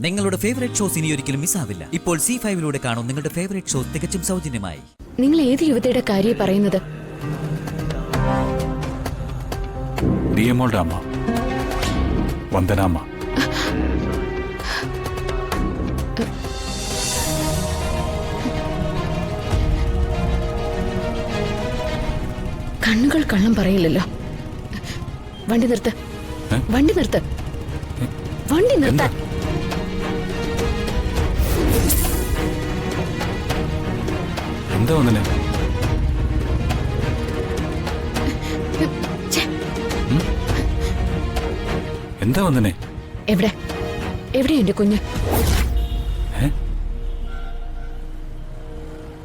നിങ്ങളുടെ favourite shows ഇനി ഒരിക്കലും മിസ്സാവില്ല. ഇപ്പോൾ C5 കാണും നിങ്ങളുടെ ഫേവറേറ്റ് ഷോസ് തികച്ചും സൗജന്യമായി. നിങ്ങൾ ഏത് യുവതിയുടെ കാര്യം പറയുന്നത്? ദിയമോളുടെ അമ്മ, വന്ദനാമ്മ. കണ്ണുകൾ കള്ളം പറയില്ലല്ലോ. വണ്ടി നിർത്ത്, വണ്ടി നിർത്ത്, വണ്ടി നിർത്ത. എന്താ വന്നേ? എന്താ വന്നേ? എവിടെ എവിടെ എന്റെ കുഞ്ഞ്?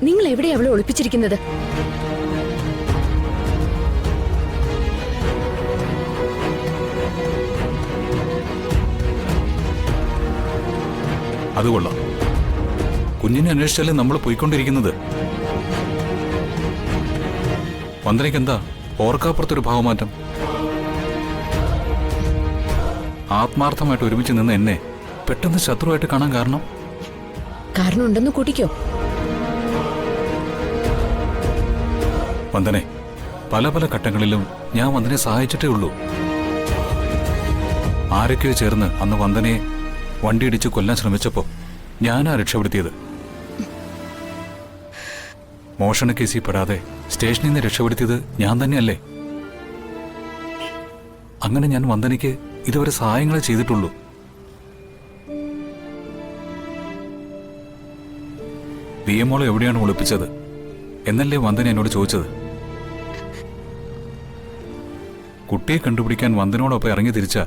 നിങ്ങൾ എവിടെയാ അവളെ ഒളിപ്പിച്ചിരിക്കുന്നത്? അത് കൊള്ളാം. കുഞ്ഞിനെ അന്വേഷിച്ചല്ലേ നമ്മൾ പോയിക്കൊണ്ടിരിക്കുന്നത്. വന്ദനയ്ക്ക് എന്താ ഓർക്കാപ്പുറത്തൊരു ഭാവമാറ്റം? ആത്മാർത്ഥമായിട്ട് ഒരുമിച്ച് നിന്ന് എന്നെ പെട്ടെന്ന് ശത്രുവായിട്ട് കാണാൻ കാരണം ഉണ്ടെന്ന് കൂട്ടിക്കോ. വന്ദനെ, പല പല ഘട്ടങ്ങളിലും ഞാൻ വന്ദനെ സഹായിച്ചിട്ടേ ഉള്ളൂ. ആരൊക്കെയോ ചേർന്ന് അന്ന് വന്ദനയെ വണ്ടിയിടിച്ച് കൊല്ലാൻ ശ്രമിച്ചപ്പോ ഞാനാ രക്ഷപ്പെടുത്തിയത്. മോഷണ കേസിൽ പെടാതെ സ്റ്റേഷനിൽ നിന്ന് രക്ഷപ്പെടുത്തിയത് ഞാൻ തന്നെയല്ലേ? അങ്ങനെ ഞാൻ വന്ദനയ്ക്ക് ഇതുവരെ സഹായങ്ങളെ ചെയ്തിട്ടുള്ളൂ. ദിയമോളെ എവിടെയാണ് ഒളിപ്പിച്ചത് എന്നല്ലേ വന്ദന എന്നോട് ചോദിച്ചത്. കുട്ടിയെ കണ്ടുപിടിക്കാൻ വന്ദനോടൊപ്പം ഇറങ്ങി തിരിച്ച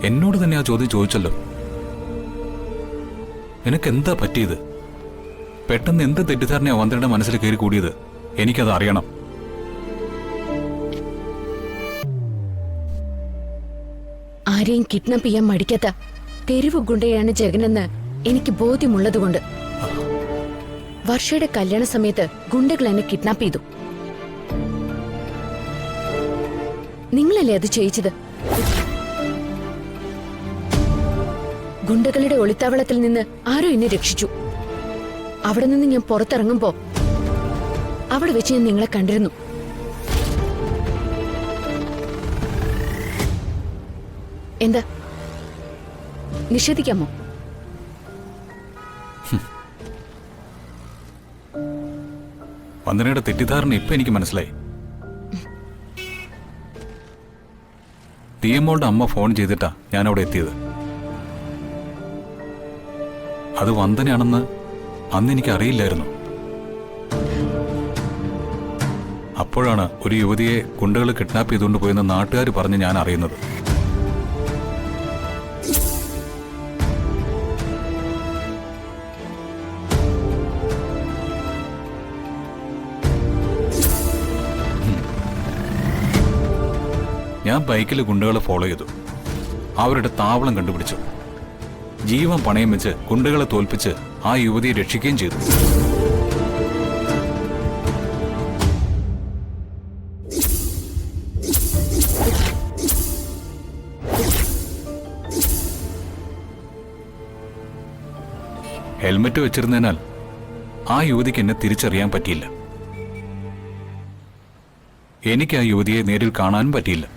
എന്നോട് തന്നെ ആ ചോദ്യം ചോദിച്ചല്ലോ. നിനക്കെന്താ പറ്റിയത്? പെട്ടെന്ന് എന്ത് തെറ്റിദ്ധാരണയാ വന്ദനയുടെ മനസ്സിൽ കയറി കൂടിയത്? എനിക്കത് അറിയണം. ആരെയും കിഡ്നാപ്പ് ചെയ്യാൻ മടിക്കാത്ത തെരുവ് ഗുണ്ടയാണ് ജഗനെന്ന് എനിക്ക് ബോധ്യമുള്ളതുകൊണ്ട് വർഷയുടെ കല്യാണ സമയത്ത് ഗുണ്ടകൾ എന്നെ കിഡ്നാപ്പ് ചെയ്തു. നിങ്ങളല്ലേ അത് ചെയ്യിച്ചത്? ഗുണ്ടകളുടെ ഒളിത്താവളത്തിൽ നിന്ന് ആരോ എന്നെ രക്ഷിച്ചു. അവിടെ നിന്ന് ഞാൻ പുറത്തിറങ്ങുമ്പോ അവിടെ വെച്ച് ഞാൻ നിങ്ങളെ കണ്ടിരുന്നു. എന്താ നിഷേധിക്കാമോ? വന്ദനയുടെ തെറ്റിദ്ധാരണ ഇപ്പൊ എനിക്ക് മനസ്സിലായി. ദിയമോളുടെ അമ്മ ഫോൺ ചെയ്തിട്ടാ ഞാൻ അവിടെ എത്തിയത്. അത് വന്ദനയാണെന്ന് അന്ന് എനിക്ക് അറിയില്ലായിരുന്നു. അപ്പോഴാണ് ഒരു യുവതിയെ ഗുണ്ടകൾ കിഡ്നാപ്പ് ചെയ്തുകൊണ്ട് പോയെന്ന് നാട്ടുകാർ പറഞ്ഞ് ഞാൻ അറിയുന്നത്. ഞാൻ ബൈക്കിൽ ഗുണ്ടകളെ ഫോളോ ചെയ്തു. അവരുടെ താവളം കണ്ടുപിടിച്ചു. ജീവൻ പണയം വെച്ച് ഗുണ്ടകളെ തോൽപ്പിച്ച് ആ യുവതിയെ രക്ഷിക്കുകയും ചെയ്തു. ഹെൽമറ്റ് വെച്ചിരുന്നതിനാൽ ആ യുവതിക്ക് എന്നെ തിരിച്ചറിയാൻ പറ്റിയില്ല. എനിക്ക് ആ യുവതിയെ നേരിൽ കാണാനും പറ്റിയില്ല.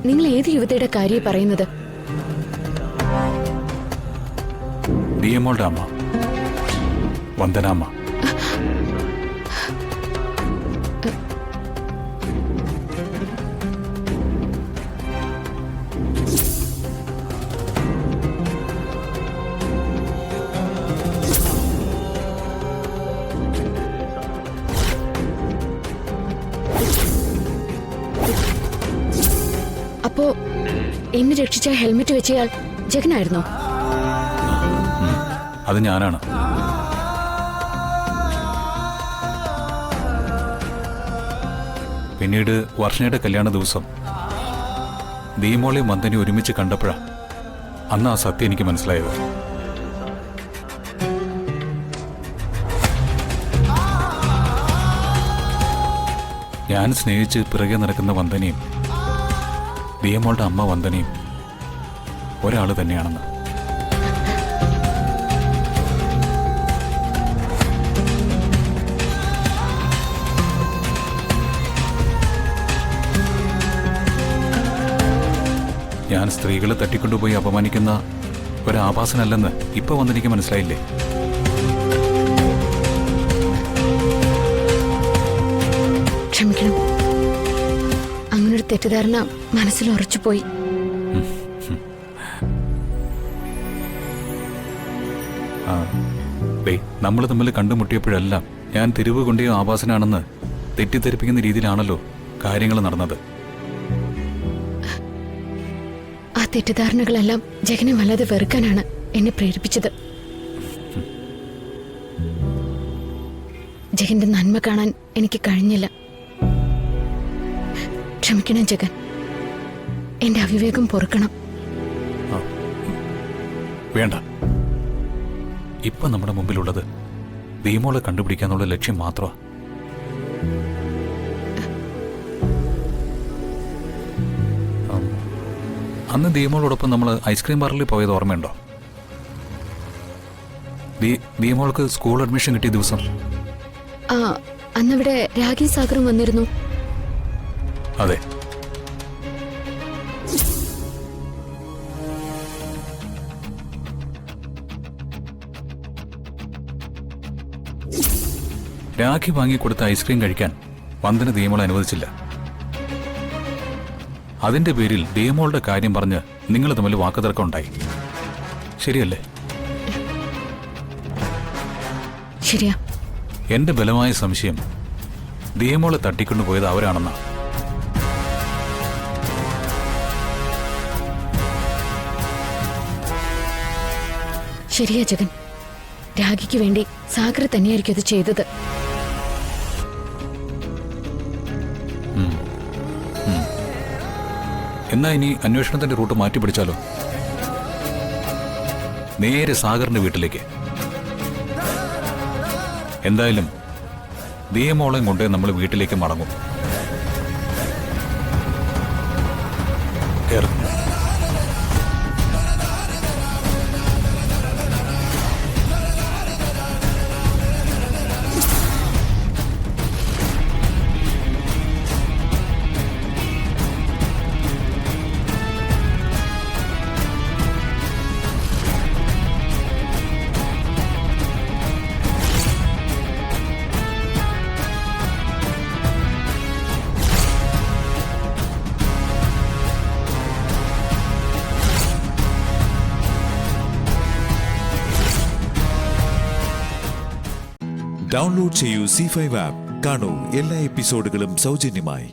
നിങ്ങൾ ഏത് യുവതിയുടെ കാര്യം പറയുന്നത്? ദിയമോളുടെ അമ്മ, വന്ദനാമ്മ. അപ്പോ എന്നെ രക്ഷിച്ച ഹെൽമെറ്റ് വെച്ചയാൾ ജഗനായിരുന്നോ? അത് ഞാനാണ്. പിന്നീട് വർഷയുടെ കല്യാണ ദിവസം ദിയമോളെയും വന്ദനെ ഒരുമിച്ച് കണ്ടപ്പോഴാ അന്ന് ആ സത്യം എനിക്ക് മനസ്സിലായത്. ഞാൻ സ്നേഹിച്ച് പിറകെ നടക്കുന്ന വന്ദനയും ദിയമോളുടെ അമ്മ വന്ദനയും ഒരാൾ തന്നെയാണെന്ന്. ഞാൻ സ്ത്രീകളെ തട്ടിക്കൊണ്ടുപോയി അപമാനിക്കുന്ന ഒരാഭാസനല്ലെന്ന് ഇപ്പൊ വന്നെനിക്ക് മനസ്സിലായില്ലേ? ക്ഷമിക്കണം, അങ്ങനൊരു തെറ്റിദ്ധാരണ മനസ്സിൽ ഉറച്ചുപോയി. നമ്മൾ തമ്മിൽ കണ്ടുമുട്ടിയപ്പോഴെല്ലാം ഞാൻ തിരിവ് കൊണ്ടേ ആഭാസനാണെന്ന് തെറ്റിദ്ധരിപ്പിക്കുന്ന രീതിയിലാണല്ലോ കാര്യങ്ങൾ നടന്നത്. ആ തെറ്റിദ്ധാരണകളെല്ലാം ജഗനെ വല്ലാതെ വെറുക്കാനാണ് എന്നെ പ്രേരിപ്പിച്ചത്. ജഗന്റെ നന്മ കാണാൻ എനിക്ക് കഴിഞ്ഞില്ല. ക്ഷമിക്കണം ജഗൻ, എന്റെ അവിവേകം പൊറുക്കണം. വേണ്ട, ഇപ്പൊ നമ്മുടെ മുമ്പിലുള്ളത് ദിയമോളെ കണ്ടുപിടിക്കാന്നുള്ള ലക്ഷ്യം മാത്രമാണ്. അന്ന് ദിയമോളോടൊപ്പം നമ്മൾ ഐസ്ക്രീം പാർലറിൽ പോയത് ഓർമ്മയുണ്ടോ? ദിയമോൾക്ക് സ്കൂൾ അഡ്മിഷൻ കിട്ടിയ ദിവസം. ആ, അന്നിവിടെ രാഗി സാഗറും വന്നിരുന്നു. അതെ. രാഖി വാങ്ങിക്കൊടുത്ത ഐസ്ക്രീം കഴിക്കാൻ വന്ദന ദിയമോൾ അനുവദിച്ചില്ല. അതിന്റെ പേരിൽ ദിയമോളുടെ കാര്യം പറഞ്ഞ് നിങ്ങൾ തമ്മിൽ വാക്കുതർക്കം ഉണ്ടായി. ശരിയല്ലേ? ശരിയാ. എന്റെ ബലമായ സംശയം ദിയമോളെ തട്ടിക്കൊണ്ടുപോയത് അവരാണെന്നാ. ശരിയാ ജഗൻ, രാഗിക്ക് വേണ്ടി സാഗർ തന്നെയായിരിക്കും അത് ചെയ്തത്. എന്നാ ഇനി അന്വേഷണത്തിന്റെ റൂട്ട് മാറ്റിപ്പിടിച്ചാലോ? നേരെ സാഗറിന്റെ വീട്ടിലേക്ക്. എന്തായാലും ദിയമോളെയും കൊണ്ട് നമ്മൾ വീട്ടിലേക്ക് മടങ്ങും. ഡൗൺലോഡ് ചെയ്യൂ C5 ആപ്പ്. കാണൂ എല്ലാ എപ്പിസോഡുകളും സൗജന്യമായി.